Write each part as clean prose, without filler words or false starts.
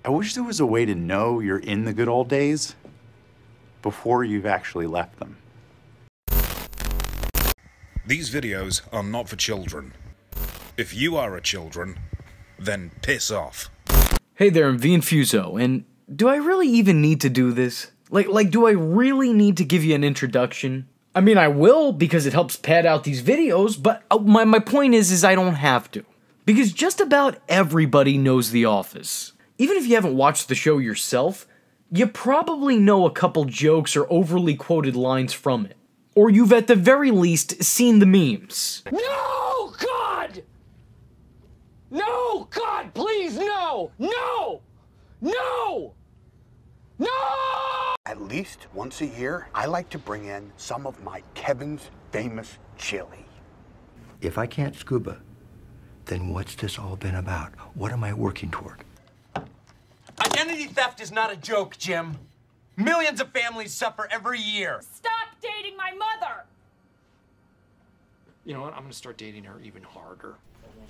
I wish there was a way to know you're in the good old days before you've actually left them. These videos are not for children. If you are a children, then piss off. Hey there, I'm Infuso, and do I really even need to do this? Like, do I really need to give you an introduction? I mean, I will, because it helps pad out these videos, but my point is I don't have to. Because just about everybody knows The Office. Even if you haven't watched the show yourself, you probably know a couple jokes or overly quoted lines from it. Or you've at the very least seen the memes. No, God! No, God, please, no! No! No! No! At least once a year, I like to bring in some of my Kevin's famous chili. If I can't scuba, then what's this all been about? What am I working toward? Identity theft is not a joke, Jim. Millions of families suffer every year. Stop dating my mother! You know what? I'm gonna start dating her even harder.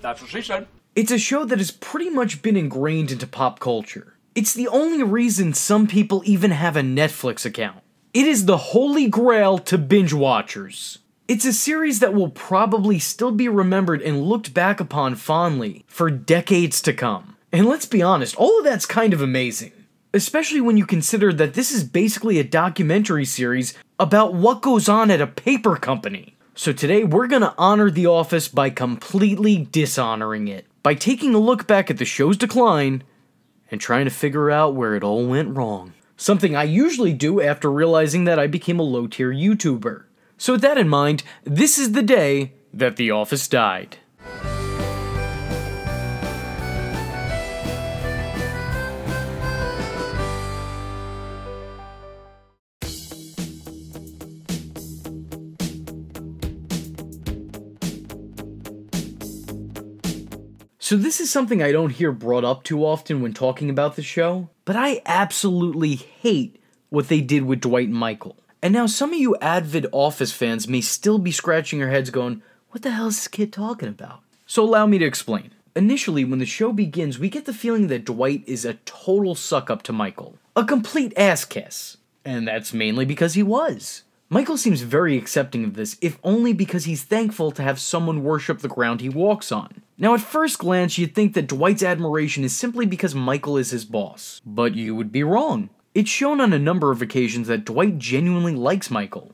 That's what she said. It's a show that has pretty much been ingrained into pop culture. It's the only reason some people even have a Netflix account. It is the holy grail to binge watchers. It's a series that will probably still be remembered and looked back upon fondly for decades to come. And let's be honest, all of that's kind of amazing. Especially when you consider that this is basically a documentary series about what goes on at a paper company. So today we're gonna honor The Office by completely dishonoring it, by taking a look back at the show's decline and trying to figure out where it all went wrong. Something I usually do after realizing that I became a low-tier YouTuber. So with that in mind, this is the day that The Office died. So this is something I don't hear brought up too often when talking about the show, but I absolutely hate what they did with Dwight Michael. And now some of you avid Office fans may still be scratching your heads going, what the hell is this kid talking about? So allow me to explain. Initially, when the show begins, we get the feeling that Dwight is a total suck-up to Michael. A complete ass-kiss. And that's mainly because he was. Michael seems very accepting of this, if only because he's thankful to have someone worship the ground he walks on. Now at first glance, you'd think that Dwight's admiration is simply because Michael is his boss. But you would be wrong. It's shown on a number of occasions that Dwight genuinely likes Michael.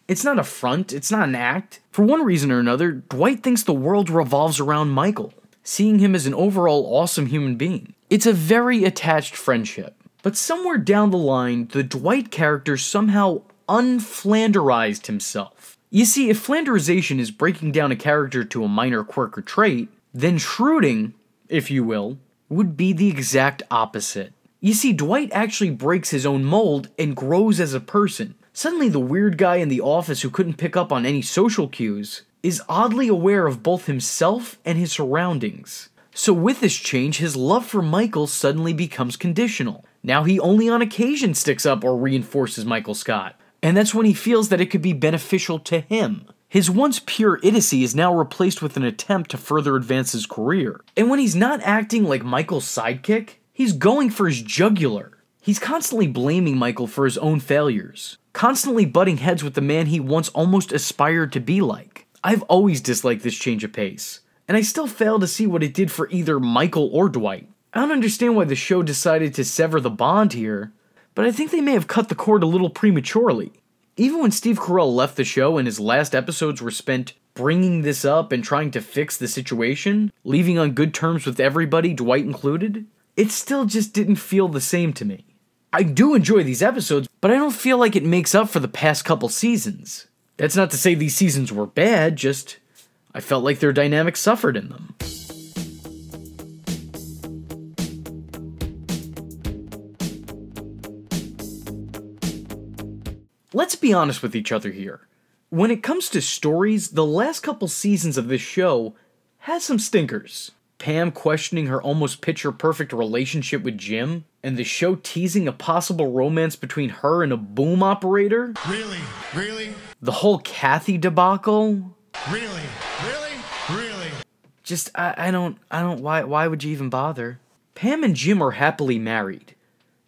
It's not a front, it's not an act. For one reason or another, Dwight thinks the world revolves around Michael, seeing him as an overall awesome human being. It's a very attached friendship. But somewhere down the line, the Dwight character somehow unflanderized himself. You see, if flanderization is breaking down a character to a minor quirk or trait, then shrewding, if you will, would be the exact opposite. You see, Dwight actually breaks his own mold and grows as a person. Suddenly the weird guy in the office who couldn't pick up on any social cues is oddly aware of both himself and his surroundings. So with this change, his love for Michael suddenly becomes conditional. Now he only on occasion sticks up or reinforces Michael Scott. And that's when he feels that it could be beneficial to him. His once pure idiocy is now replaced with an attempt to further advance his career. And when he's not acting like Michael's sidekick, he's going for his jugular. He's constantly blaming Michael for his own failures, constantly butting heads with the man he once almost aspired to be like. I've always disliked this change of pace, and I still fail to see what it did for either Michael or Dwight. I don't understand why the show decided to sever the bond here, but I think they may have cut the cord a little prematurely. Even when Steve Carell left the show and his last episodes were spent bringing this up and trying to fix the situation, leaving on good terms with everybody, Dwight included, it still just didn't feel the same to me. I do enjoy these episodes, but I don't feel like it makes up for the past couple seasons. That's not to say these seasons were bad, just I felt like their dynamic suffered in them. Let's be honest with each other here. When it comes to stories, the last couple seasons of this show has some stinkers. Pam questioning her almost picture-perfect relationship with Jim, and the show teasing a possible romance between her and a boom operator. Really? Really? The whole Kathy debacle. Really? Really? Really? Just, I don't, why would you even bother? Pam and Jim are happily married.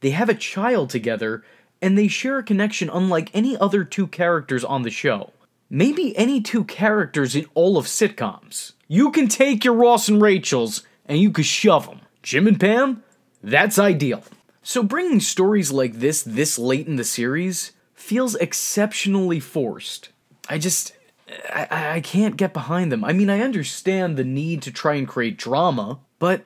They have a child together, and they share a connection unlike any other two characters on the show. Maybe any two characters in all of sitcoms. You can take your Ross and Rachels, and you can shove them. Jim and Pam? That's ideal. So bringing stories like this late in the series feels exceptionally forced. I can't get behind them. I mean, I understand the need to try and create drama, but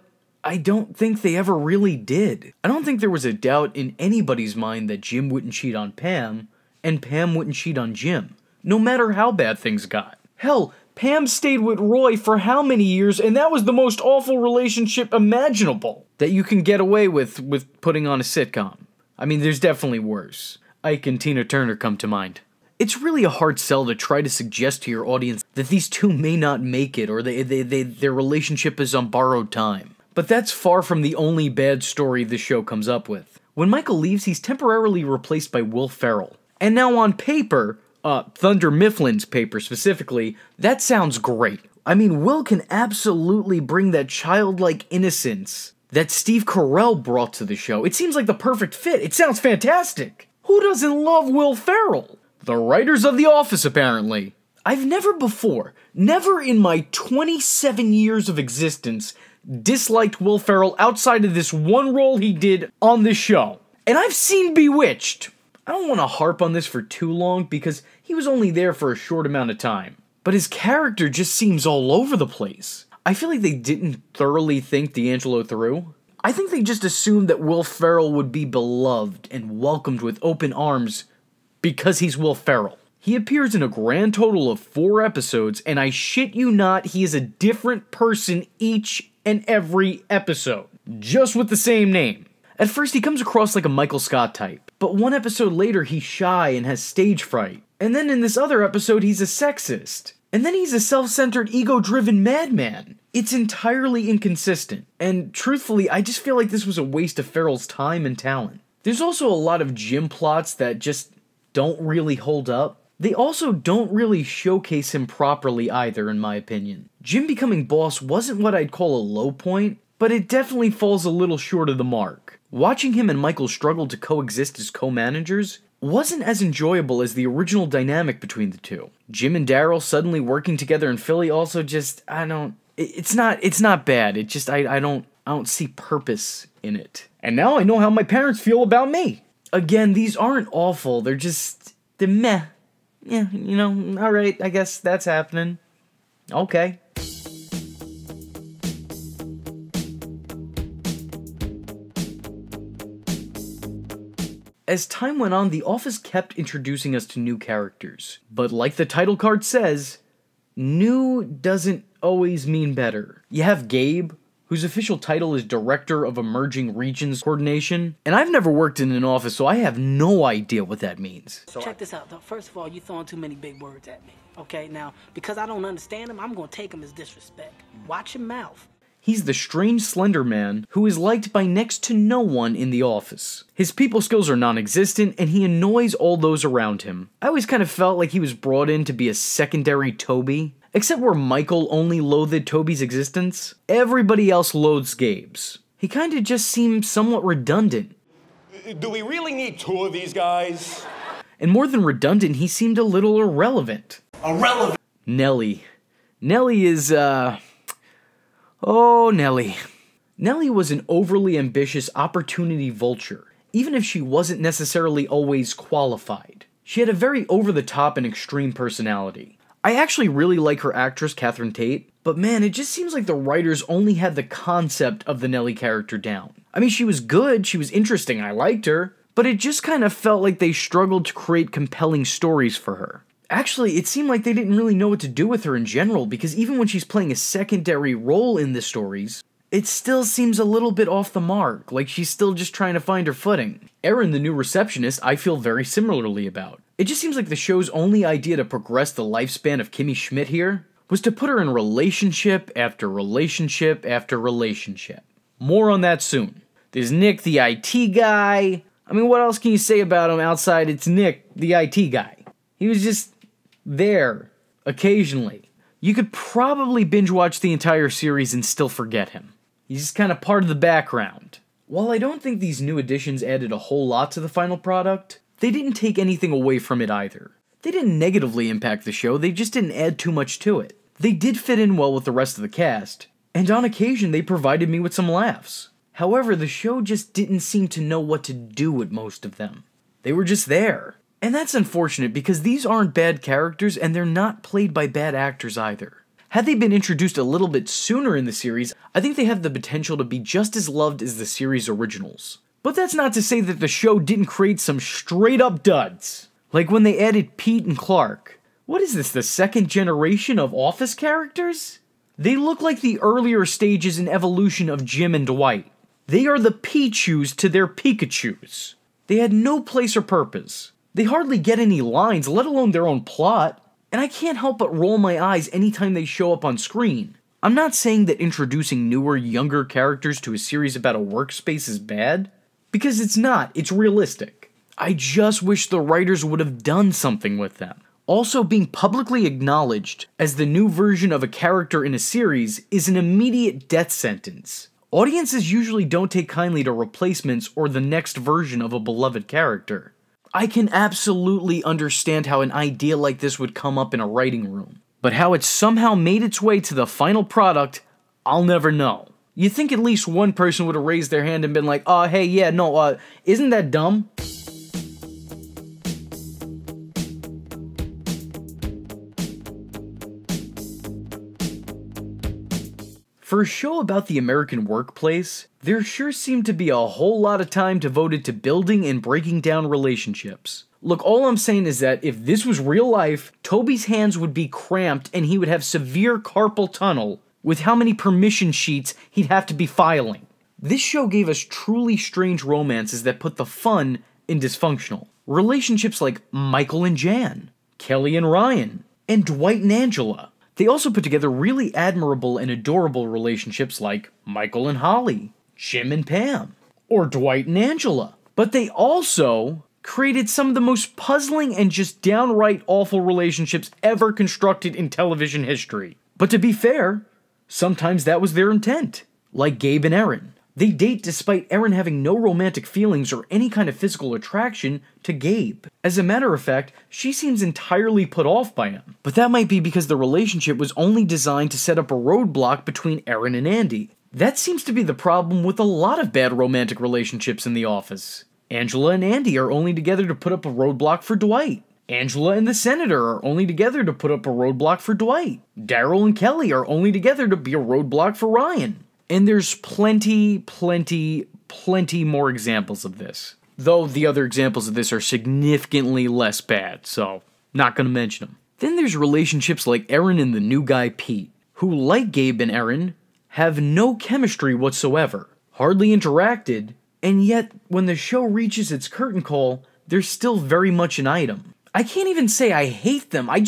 I don't think they ever really did. I don't think there was a doubt in anybody's mind that Jim wouldn't cheat on Pam, and Pam wouldn't cheat on Jim, no matter how bad things got. Hell, Pam stayed with Roy for how many years, and that was the most awful relationship imaginable that you can get away with putting on a sitcom. I mean, there's definitely worse. Ike and Tina Turner come to mind. It's really a hard sell to try to suggest to your audience that these two may not make it, or their relationship is on borrowed time. But that's far from the only bad story the show comes up with. When Michael leaves, he's temporarily replaced by Will Ferrell. And now on paper, Thunder Mifflin's paper specifically, that sounds great. I mean, Will can absolutely bring that childlike innocence that Steve Carell brought to the show. It seems like the perfect fit. It sounds fantastic. Who doesn't love Will Ferrell? The writers of The Office, apparently. I've never in my 27 years of existence, disliked Will Ferrell outside of this one role he did on this show. And I've seen Bewitched. I don't want to harp on this for too long because he was only there for a short amount of time. But his character just seems all over the place. I feel like they didn't thoroughly think D'Angelo through. I think they just assumed that Will Ferrell would be beloved and welcomed with open arms because he's Will Ferrell. He appears in a grand total of 4 episodes, and I shit you not, he is a different person each and every episode, just with the same name. At first, he comes across like a Michael Scott type, but 1 episode later, he's shy and has stage fright. And then in this other episode, he's a sexist. And then he's a self-centered, ego-driven madman. It's entirely inconsistent. And truthfully, I just feel like this was a waste of Ferrell's time and talent. There's also a lot of Jim plots that just don't really hold up. They also don't really showcase him properly either, in my opinion. Jim becoming boss wasn't what I'd call a low point, but it definitely falls a little short of the mark. Watching him and Michael struggle to coexist as co-managers wasn't as enjoyable as the original dynamic between the two. Jim and Daryl suddenly working together in Philly also just, it's not bad. It just, I don't see purpose in it. And now I know how my parents feel about me. Again, these aren't awful, they're meh. Yeah, you know, alright, I guess that's happening. Okay. As time went on, The Office kept introducing us to new characters. But like the title card says, new doesn't always mean better. You have Gabe, whose official title is Director of Emerging Regions Coordination. And I've never worked in an office, so I have no idea what that means. So check this out, though. First of all, you're throwing too many big words at me. Okay, now, because I don't understand them, I'm gonna take them as disrespect. Watch your mouth. He's the strange slender man who is liked by next to no one in the office. His people skills are non-existent, and he annoys all those around him. I always kind of felt like he was brought in to be a secondary Toby, except where Michael only loathed Toby's existence. Everybody else loathes Gabe's. He kinda just seemed somewhat redundant. Do we really need 2 of these guys? And more than redundant, he seemed a little irrelevant. Irrelevant? Nellie. Nellie is, Oh, Nellie. Nellie was an overly ambitious opportunity vulture, even if she wasn't necessarily always qualified. She had a very over-the-top and extreme personality. I actually really like her actress, Catherine Tate, but man, it just seems like the writers only had the concept of the Nellie character down. I mean, she was good, she was interesting, I liked her, but it just kind of felt like they struggled to create compelling stories for her. Actually, it seemed like they didn't really know what to do with her in general, because even when she's playing a secondary role in the stories, it still seems a little bit off the mark, like she's still just trying to find her footing. Erin, the new receptionist, I feel very similarly about. It just seems like the show's only idea to progress the lifespan of Kimmy Schmidt here was to put her in relationship after relationship after relationship. More on that soon. There's Nick, the IT guy. I mean, what else can you say about him outside it's Nick, the IT guy? He was just there, occasionally. You could probably binge watch the entire series and still forget him. He's just kind of part of the background. While I don't think these new additions added a whole lot to the final product, they didn't take anything away from it either. They didn't negatively impact the show, they just didn't add too much to it. They did fit in well with the rest of the cast, and on occasion they provided me with some laughs. However, the show just didn't seem to know what to do with most of them. They were just there. And that's unfortunate because these aren't bad characters and they're not played by bad actors either. Had they been introduced a little bit sooner in the series, I think they have the potential to be just as loved as the series originals. But that's not to say that the show didn't create some straight up duds. Like when they added Pete and Clark. What is this, the second generation of Office characters? They look like the earlier stages in evolution of Jim and Dwight. They are the Pichus to their Pikachus. They had no place or purpose. They hardly get any lines, let alone their own plot. And I can't help but roll my eyes anytime they show up on screen. I'm not saying that introducing newer, younger characters to a series about a workspace is bad, because it's not, it's realistic. I just wish the writers would have done something with them. Also, being publicly acknowledged as the new version of a character in a series is an immediate death sentence. Audiences usually don't take kindly to replacements or the next version of a beloved character. I can absolutely understand how an idea like this would come up in a writing room, but how it somehow made its way to the final product, I'll never know. You'd think at least one person would have raised their hand and been like, oh, hey, yeah, no, isn't that dumb? For a show about the American workplace, there sure seemed to be a whole lot of time devoted to building and breaking down relationships. Look, all I'm saying is that if this was real life, Toby's hands would be cramped and he would have severe carpal tunnel with how many permission sheets he'd have to be filing. This show gave us truly strange romances that put the fun in dysfunctional. Relationships like Michael and Jan, Kelly and Ryan, and Dwight and Angela. They also put together really admirable and adorable relationships like Michael and Holly, Jim and Pam, or Dwight and Angela. But they also created some of the most puzzling and just downright awful relationships ever constructed in television history. But to be fair, sometimes that was their intent. Like Gabe and Erin. They date despite Erin having no romantic feelings or any kind of physical attraction to Gabe. As a matter of fact, she seems entirely put off by him. But that might be because the relationship was only designed to set up a roadblock between Erin and Andy. That seems to be the problem with a lot of bad romantic relationships in The Office. Angela and Andy are only together to put up a roadblock for Dwight. Angela and the Senator are only together to put up a roadblock for Dwight. Daryl and Kelly are only together to be a roadblock for Ryan. And there's plenty more examples of this. Though the other examples of this are significantly less bad, so not gonna mention them. Then there's relationships like Erin and the new guy Pete, who, like Gabe and Erin, have no chemistry whatsoever, hardly interacted, and yet when the show reaches its curtain call, they're still very much an item. I can't even say I hate them, I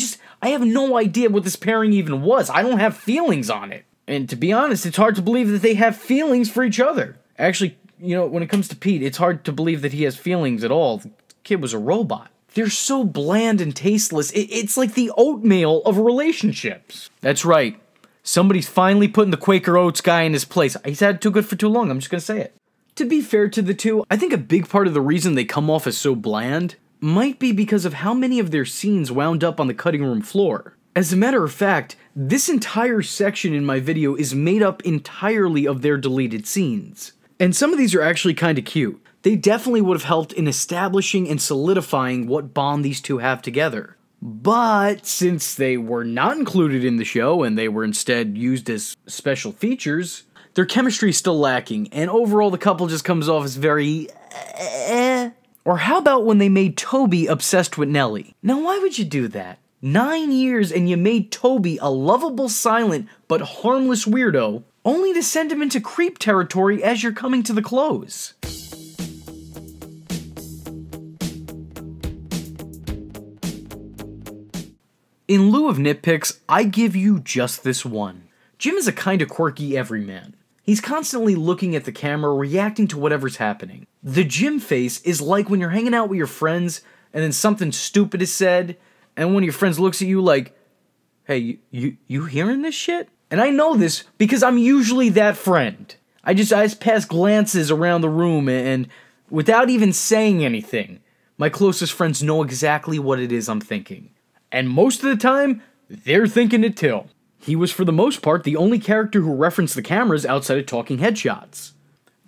have no idea what this pairing even was. I don't have feelings on it. And to be honest, it's hard to believe that they have feelings for each other. Actually, you know, when it comes to Pete, it's hard to believe that he has feelings at all. The kid was a robot. They're so bland and tasteless. It's like the oatmeal of relationships. That's right. Somebody's finally putting the Quaker Oats guy in his place. He's had too good for too long, I'm just gonna say it. To be fair to the two, I think a big part of the reason they come off as so bland might be because of how many of their scenes wound up on the cutting room floor. As a matter of fact, this entire section in my video is made up entirely of their deleted scenes. And some of these are actually kinda cute. They definitely would have helped in establishing and solidifying what bond these two have together. But since they were not included in the show and they were instead used as special features, their chemistry is still lacking, and overall the couple just comes off as very Or how about when they made Toby obsessed with Nellie? Now why would you do that? 9 years and you made Toby a lovable, silent, but harmless weirdo, only to send him into creep territory as you're coming to the close. In lieu of nitpicks, I give you just this one. Jim is a kinda quirky everyman. He's constantly looking at the camera, reacting to whatever's happening. The Jim face is like when you're hanging out with your friends and then something stupid is said, and one of your friends looks at you like, hey, you hearing this shit? And I know this because I'm usually that friend. I just pass glances around the room and without even saying anything, my closest friends know exactly what it is I'm thinking. And most of the time, they're thinking it too. He was for the most part the only character who referenced the cameras outside of talking headshots.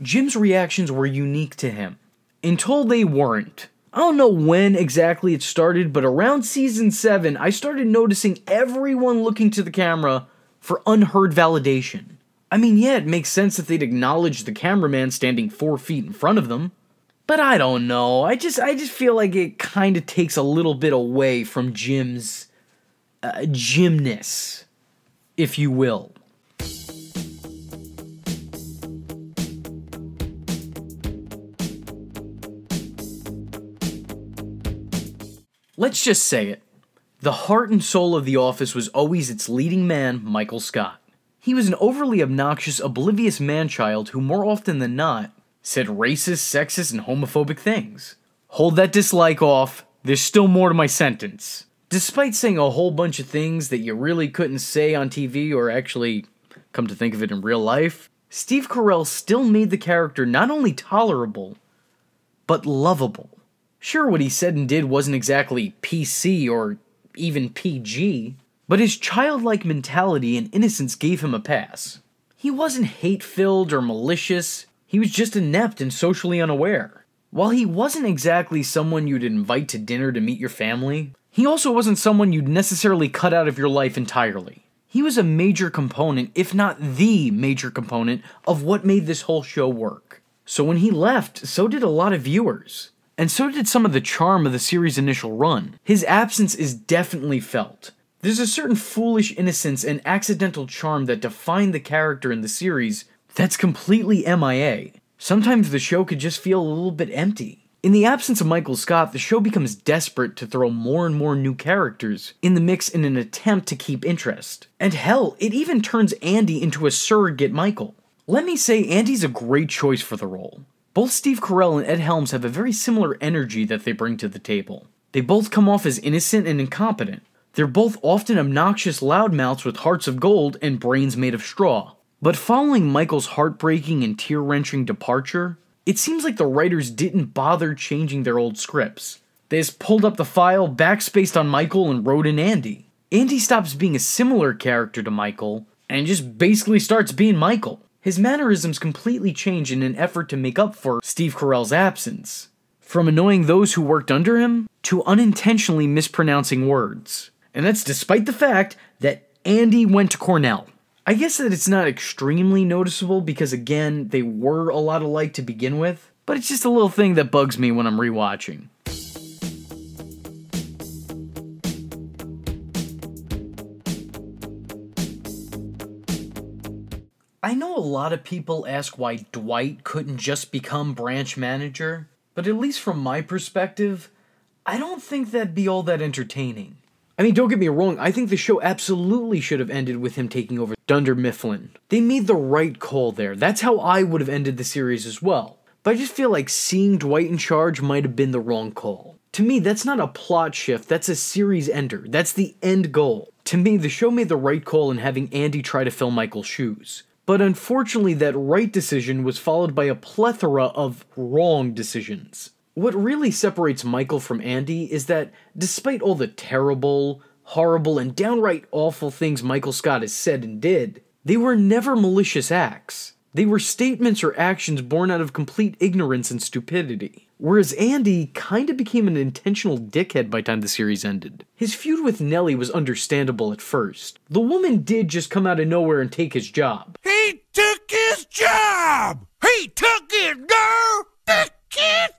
Jim's reactions were unique to him, until they weren't. I don't know when exactly it started, but around season 7, I started noticing everyone looking to the camera for unheard validation. I mean, yeah, it makes sense if they'd acknowledge the cameraman standing 4 feet in front of them. But I don't know, I just feel like it kind of takes a little bit away from Jim's Jimness, if you will. Let's just say it. The heart and soul of The Office was always its leading man, Michael Scott. He was an overly obnoxious, oblivious man-child who more often than not said racist, sexist, and homophobic things. Hold that dislike off, there's still more to my sentence. Despite saying a whole bunch of things that you really couldn't say on TV or actually come to think of it in real life, Steve Carell still made the character not only tolerable, but lovable. Sure, what he said and did wasn't exactly PC or even PG, but his childlike mentality and innocence gave him a pass. He wasn't hate-filled or malicious, he was just inept and socially unaware. While he wasn't exactly someone you'd invite to dinner to meet your family, he also wasn't someone you'd necessarily cut out of your life entirely. He was a major component, if not the major component, of what made this whole show work. So when he left, so did a lot of viewers. And so did some of the charm of the series' initial run. His absence is definitely felt. There's a certain foolish innocence and accidental charm that define the character in the series that's completely MIA. Sometimes the show could just feel a little bit empty. In the absence of Michael Scott, the show becomes desperate to throw more and more new characters in the mix in an attempt to keep interest. And hell, it even turns Andy into a surrogate Michael. Let me say, Andy's a great choice for the role. Both Steve Carell and Ed Helms have a very similar energy that they bring to the table. They both come off as innocent and incompetent. They're both often obnoxious loudmouths with hearts of gold and brains made of straw. But following Michael's heartbreaking and tear-wrenching departure, it seems like the writers didn't bother changing their old scripts. They just pulled up the file, backspaced on Michael, and wrote in Andy. Andy stops being a similar character to Michael, and just basically starts being Michael. His mannerisms completely change in an effort to make up for Steve Carell's absence. From annoying those who worked under him, to unintentionally mispronouncing words. And that's despite the fact that Andy went to Cornell. I guess that it's not extremely noticeable because, again, they were a lot alike to begin with, but it's just a little thing that bugs me when I'm rewatching. I know a lot of people ask why Dwight couldn't just become branch manager, but at least from my perspective, I don't think that'd be all that entertaining. I mean, don't get me wrong, I think the show absolutely should have ended with him taking over Dunder Mifflin. They made the right call there. That's how I would have ended the series as well. But I just feel like seeing Dwight in charge might have been the wrong call. To me, that's not a plot shift, that's a series ender. That's the end goal. To me, the show made the right call in having Andy try to fill Michael's shoes. But unfortunately, that right decision was followed by a plethora of wrong decisions. What really separates Michael from Andy is that, despite all the terrible, horrible, and downright awful things Michael Scott has said and did, they were never malicious acts. They were statements or actions born out of complete ignorance and stupidity. Whereas Andy kinda became an intentional dickhead by the time the series ended. His feud with Nellie was understandable at first. The woman did just come out of nowhere and take his job. He took his job! He took it, girl! Took it,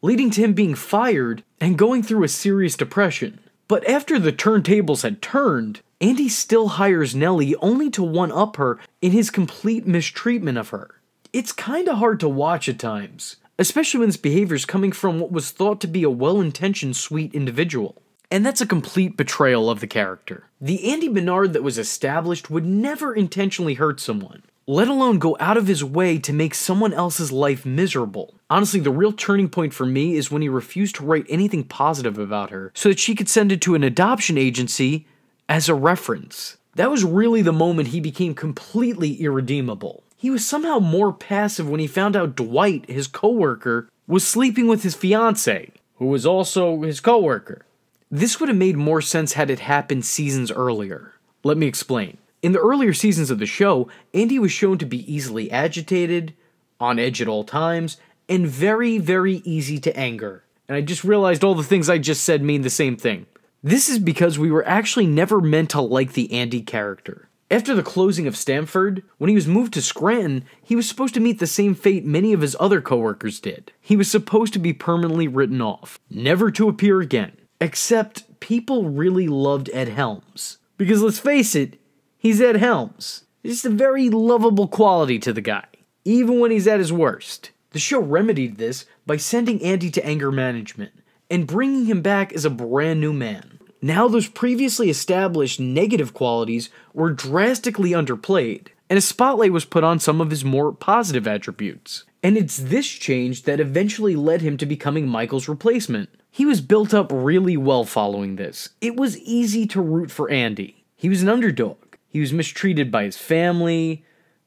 leading to him being fired and going through a serious depression. But after the turntables had turned, Andy still hires Nellie only to one-up her in his complete mistreatment of her. It's kinda hard to watch at times, especially when this behavior's coming from what was thought to be a well-intentioned, sweet individual. And that's a complete betrayal of the character. The Andy Bernard that was established would never intentionally hurt someone, let alone go out of his way to make someone else's life miserable. Honestly, the real turning point for me is when he refused to write anything positive about her so that she could send it to an adoption agency as a reference. That was really the moment he became completely irredeemable. he was somehow more passive when he found out Dwight, his coworker, was sleeping with his fiancée, who was also his coworker. This would have made more sense had it happened seasons earlier. Let me explain. In the earlier seasons of the show, Andy was shown to be easily agitated, on edge at all times, and very, very easy to anger. And I just realized all the things I just said mean the same thing. This is because we were actually never meant to like the Andy character. After the closing of Stamford, when he was moved to Scranton, he was supposed to meet the same fate many of his other coworkers did. He was supposed to be permanently written off, never to appear again. Except people really loved Ed Helms. Because let's face it, he's Ed Helms. There's just a very lovable quality to the guy, even when he's at his worst. The show remedied this by sending Andy to anger management and bringing him back as a brand new man. Now those previously established negative qualities were drastically underplayed, and a spotlight was put on some of his more positive attributes. And it's this change that eventually led him to becoming Michael's replacement. He was built up really well following this. It was easy to root for Andy. He was an underdog. He was mistreated by his family,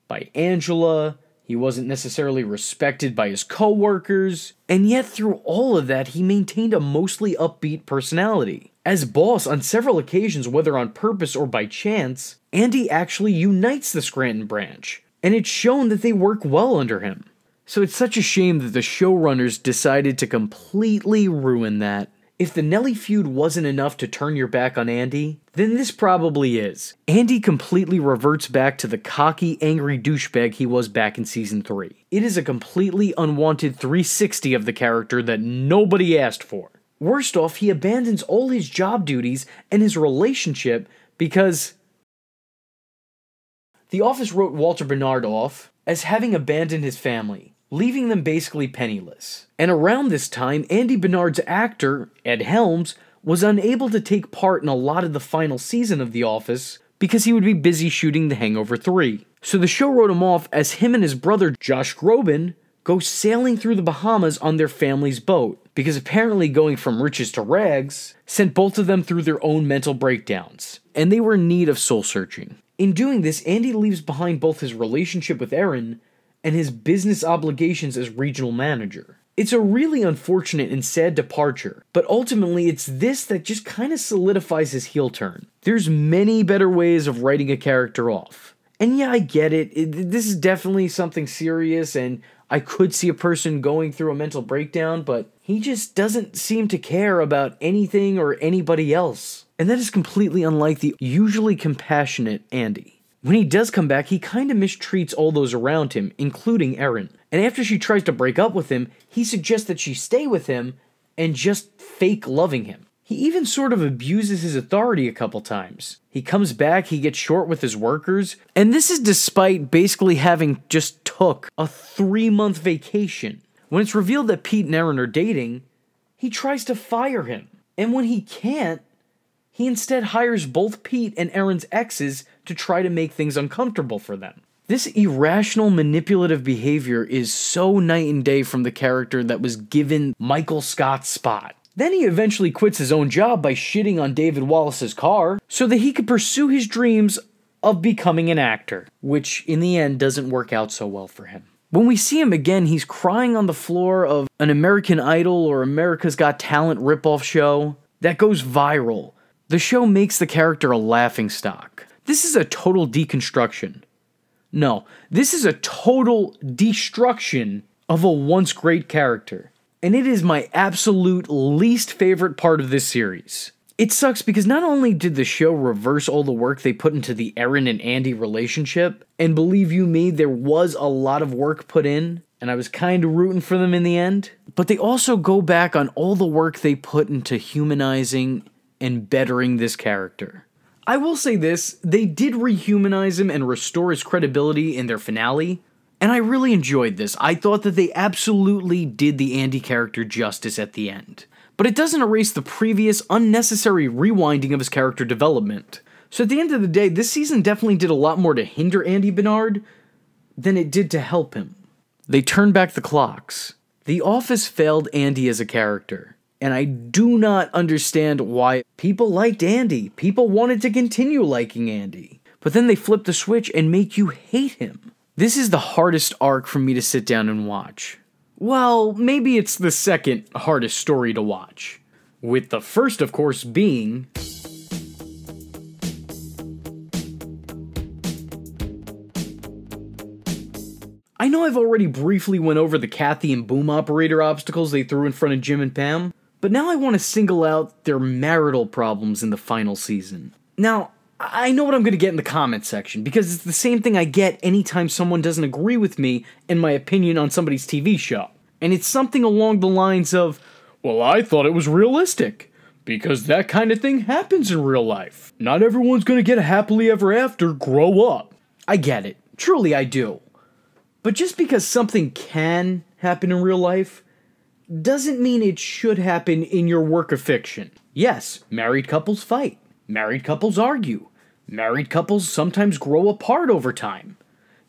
by Angela. He wasn't necessarily respected by his coworkers. And yet through all of that, he maintained a mostly upbeat personality. As boss on several occasions, whether on purpose or by chance, Andy actually unites the Scranton branch. And it's shown that they work well under him. So it's such a shame that the showrunners decided to completely ruin that. If the Nelly feud wasn't enough to turn your back on Andy, then this probably is. Andy completely reverts back to the cocky, angry douchebag he was back in Season 3. It is a completely unwanted 360 of the character that nobody asked for. Worst off, he abandons all his job duties and his relationship because the office wrote Walter Bernard off as having abandoned his family, leaving them basically penniless. And around this time, Andy Bernard's actor, Ed Helms, was unable to take part in a lot of the final season of The Office because he would be busy shooting The Hangover 3. So the show wrote him off as him and his brother, Josh Groban, go sailing through the Bahamas on their family's boat, because apparently going from riches to rags sent both of them through their own mental breakdowns, and they were in need of soul-searching. In doing this, Andy leaves behind both his relationship with Erin and his business obligations as regional manager. It's a really unfortunate and sad departure, but ultimately it's this that just kind of solidifies his heel turn. There's many better ways of writing a character off. And yeah, I get it. This is definitely something serious, and I could see a person going through a mental breakdown, but he just doesn't seem to care about anything or anybody else. And that is completely unlike the usually compassionate Andy. When he does come back, he kind of mistreats all those around him, including Erin. And after she tries to break up with him, he suggests that she stay with him and just fake loving him. He even sort of abuses his authority a couple times. He comes back, he gets short with his workers, and this is despite basically having just took a 3-month vacation. When it's revealed that Pete and Erin are dating, he tries to fire him. And when he can't, he instead hires both Pete and Erin's exes to try to make things uncomfortable for them. This irrational, manipulative behavior is so night and day from the character that was given Michael Scott's spot. Then he eventually quits his own job by shitting on David Wallace's car so that he could pursue his dreams of becoming an actor, which in the end doesn't work out so well for him. When we see him again, he's crying on the floor of an American Idol or America's Got Talent ripoff show that goes viral. The show makes the character a laughingstock. This is a total deconstruction. No, this is a total destruction of a once great character. And it is my absolute least favorite part of this series. It sucks because not only did the show reverse all the work they put into the Erin and Andy relationship, and believe you me, there was a lot of work put in, and I was kind of rooting for them in the end, but they also go back on all the work they put into humanizing and bettering this character. I will say this, they did rehumanize him and restore his credibility in their finale, and I really enjoyed this. I thought that they absolutely did the Andy character justice at the end. But it doesn't erase the previous unnecessary rewinding of his character development. So at the end of the day, this season definitely did a lot more to hinder Andy Bernard than it did to help him. They turned back the clocks. The Office failed Andy as a character. And I do not understand why people liked Andy. People wanted to continue liking Andy. But then they flipped the switch and make you hate him. This is the hardest arc for me to sit down and watch. Well, maybe it's the second hardest story to watch. With the first, of course, being... I know I've already briefly went over the Kathy and boom operator obstacles they threw in front of Jim and Pam, but now I want to single out their marital problems in the final season. Now, I know what I'm going to get in the comments section, because it's the same thing I get anytime someone doesn't agree with me and my opinion on somebody's TV show. And it's something along the lines of, well, I thought it was realistic, because that kind of thing happens in real life. Not everyone's going to get a happily ever after, grow up. I get it. Truly, I do. But just because something can happen in real life, doesn't mean it should happen in your work of fiction. Yes, married couples fight. Married couples argue. Married couples sometimes grow apart over time.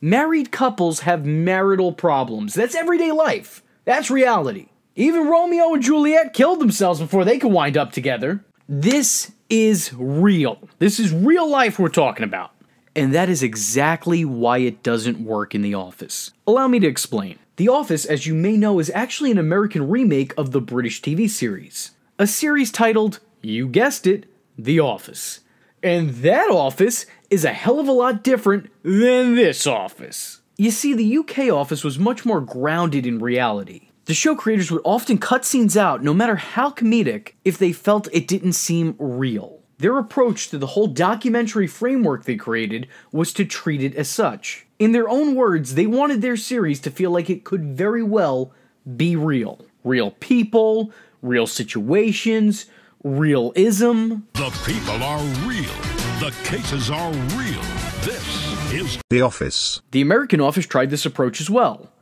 Married couples have marital problems. That's everyday life. That's reality. Even Romeo and Juliet killed themselves before they could wind up together. This is real. This is real life we're talking about. And that is exactly why it doesn't work in The Office. Allow me to explain. The Office, as you may know, is actually an American remake of the British TV series. A series titled, you guessed it, The Office. And that office is a hell of a lot different than this office. You see, the UK Office was much more grounded in reality. The show creators would often cut scenes out, no matter how comedic, if they felt it didn't seem real. Their approach to the whole documentary framework they created was to treat it as such. In their own words, they wanted their series to feel like it could very well be real. Real people, real situations, realism. The people are real. The cases are real. This is The Office. The American Office tried this approach as well,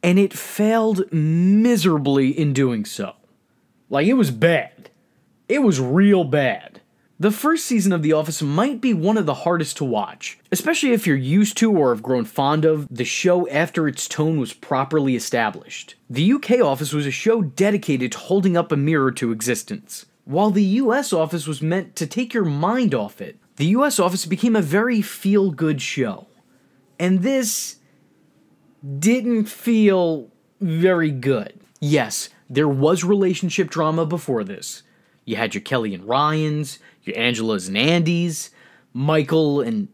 and it failed miserably in doing so. Like, it was bad. It was real bad. The first season of The Office might be one of the hardest to watch, especially if you're used to or have grown fond of the show after its tone was properly established. The UK Office was a show dedicated to holding up a mirror to existence, while the US Office was meant to take your mind off it. The US Office became a very feel-good show, and this didn't feel very good. Yes, there was relationship drama before this. You had your Kelly and Ryans, your Angelas and Andys, Michael and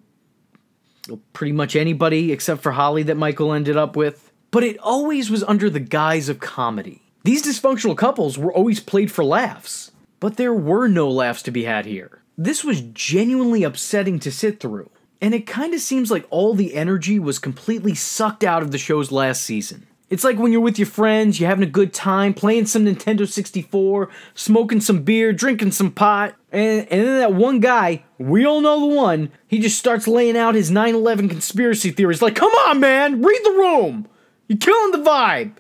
pretty much anybody except for Holly that Michael ended up with. But it always was under the guise of comedy. These dysfunctional couples were always played for laughs. But there were no laughs to be had here. This was genuinely upsetting to sit through. And it kinda seems like all the energy was completely sucked out of the show's last season. It's like when you're with your friends, you're having a good time, playing some Nintendo 64, smoking some beer, drinking some pot, and then that one guy, we all know the one, he just starts laying out his 9/11 conspiracy theories like, come on man, read the room! You're killing the vibe!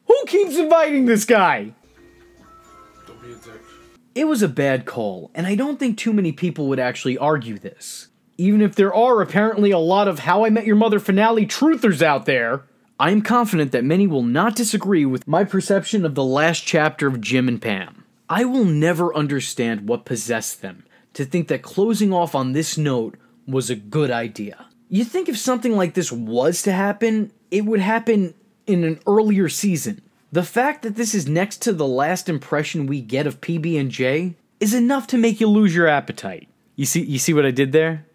Who keeps inviting this guy? Don't be a dick. It was a bad call, and I don't think too many people would actually argue this. Even if there are apparently a lot of How I Met Your Mother finale truthers out there, I am confident that many will not disagree with my perception of the last chapter of Jim and Pam. I will never understand what possessed them to think that closing off on this note was a good idea. You think if something like this was to happen, it would happen in an earlier season. The fact that this is next to the last impression we get of PB&J is enough to make you lose your appetite. You see what I did there?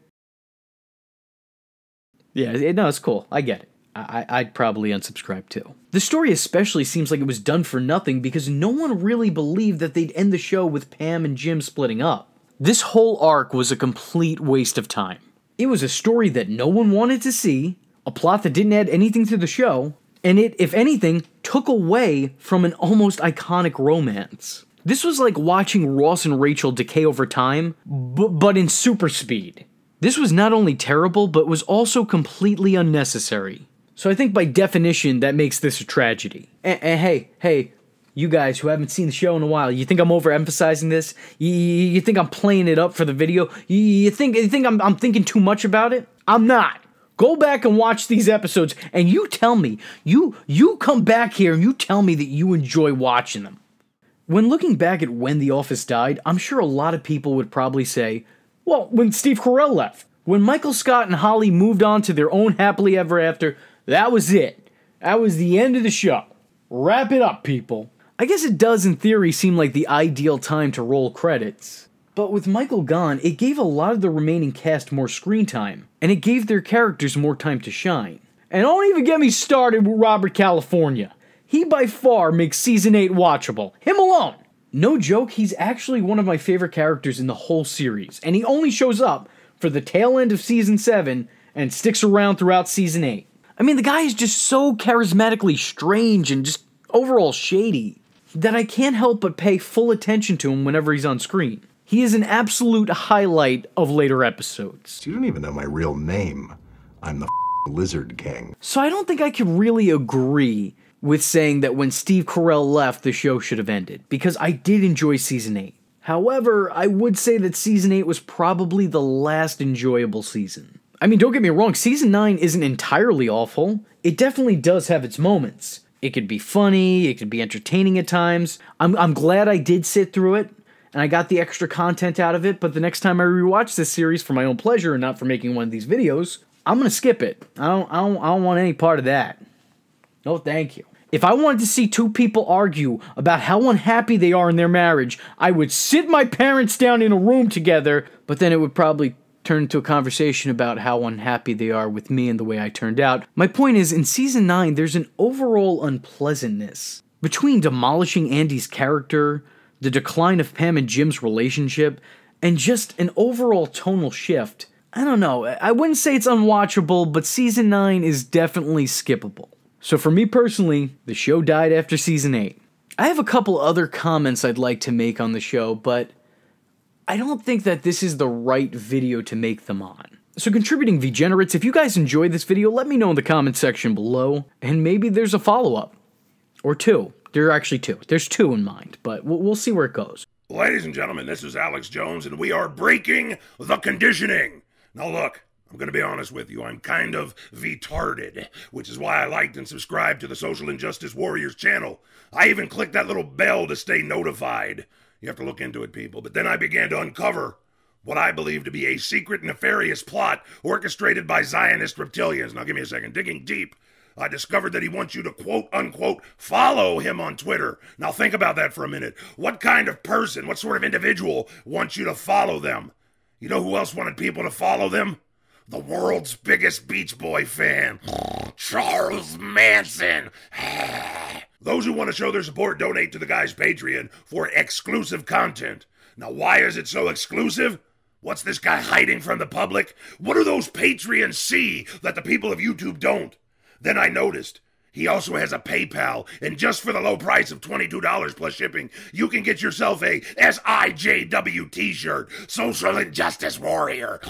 Yeah, no, it's cool. I get it. I'd probably unsubscribe too. The story especially seems like it was done for nothing because no one really believed that they'd end the show with Pam and Jim splitting up. This whole arc was a complete waste of time. It was a story that no one wanted to see, a plot that didn't add anything to the show, and it, if anything, took away from an almost iconic romance. This was like watching Ross and Rachel decay over time, but in super speed. This was not only terrible, but was also completely unnecessary. So I think by definition, that makes this a tragedy. And hey, you guys who haven't seen the show in a while, you think I'm overemphasizing this? You think I'm playing it up for the video? You think I'm thinking too much about it? I'm not. Go back and watch these episodes, and you tell me, you come back here and you tell me that you enjoy watching them. When looking back at when The Office died, I'm sure a lot of people would probably say, well, when Steve Carell left. When Michael Scott and Holly moved on to their own happily ever after, that was it. That was the end of the show. Wrap it up, people. I guess it does in theory seem like the ideal time to roll credits. But with Michael gone, it gave a lot of the remaining cast more screen time, and it gave their characters more time to shine. And don't even get me started with Robert California. He by far makes Season 8 watchable. Him alone. No joke, he's actually one of my favorite characters in the whole series, and he only shows up for the tail end of Season 7 and sticks around throughout Season 8. I mean, the guy is just so charismatically strange and just overall shady that I can't help but pay full attention to him whenever he's on screen. He is an absolute highlight of later episodes. You don't even know my real name. I'm the Lizard King. So I don't think I could really agree with saying that when Steve Carell left, the show should have ended, because I did enjoy Season 8. However, I would say that Season 8 was probably the last enjoyable season. I mean, don't get me wrong, Season 9 isn't entirely awful. It definitely does have its moments. It could be funny, it could be entertaining at times. I'm glad I did sit through it, and I got the extra content out of it, but the next time I rewatch this series for my own pleasure and not for making one of these videos, I'm gonna skip it. I don't want any part of that. No, thank you. If I wanted to see two people argue about how unhappy they are in their marriage, I would sit my parents down in a room together, but then it would probably turn into a conversation about how unhappy they are with me and the way I turned out. My point is, in Season 9, there's an overall unpleasantness. Between demolishing Andy's character, the decline of Pam and Jim's relationship, and just an overall tonal shift. I don't know, I wouldn't say it's unwatchable, but Season 9 is definitely skippable. So for me personally, the show died after Season 8. I have a couple other comments I'd like to make on the show, but I don't think that this is the right video to make them on. So contributing Degenerates, if you guys enjoyed this video, let me know in the comment section below, and maybe there's a follow-up. Or two. There are actually two. There's two in mind, but we'll see where it goes. Ladies and gentlemen, this is Alex Jones, and we are breaking the conditioning. Now look, I'm gonna be honest with you, I'm kind of retarded, which is why I liked and subscribed to the Social Injustice Warriors channel. I even clicked that little bell to stay notified. You have to look into it, people. But then I began to uncover what I believe to be a secret, nefarious plot orchestrated by Zionist reptilians. Now give me a second. Digging deep, I discovered that he wants you to quote-unquote follow him on Twitter. Now think about that for a minute. What kind of person, what sort of individual wants you to follow them? You know who else wanted people to follow them? The world's biggest Beach Boy fan, Charles Manson. Those who want to show their support donate to the guy's Patreon for exclusive content. Now why is it so exclusive? What's this guy hiding from the public? What do those Patreons see that the people of YouTube don't? Then I noticed he also has a PayPal, and just for the low price of $22 plus shipping, you can get yourself a SIJW t-shirt, Social Injustice Warrior.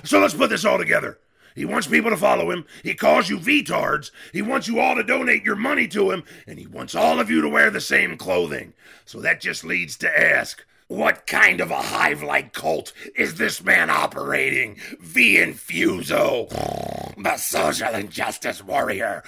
So let's put this all together. He wants people to follow him, he calls you VTards, he wants you all to donate your money to him, and he wants all of you to wear the same clothing. So that just leads to ask, what kind of a hive-like cult is this man operating? The Infuso, the Social Injustice Warrior.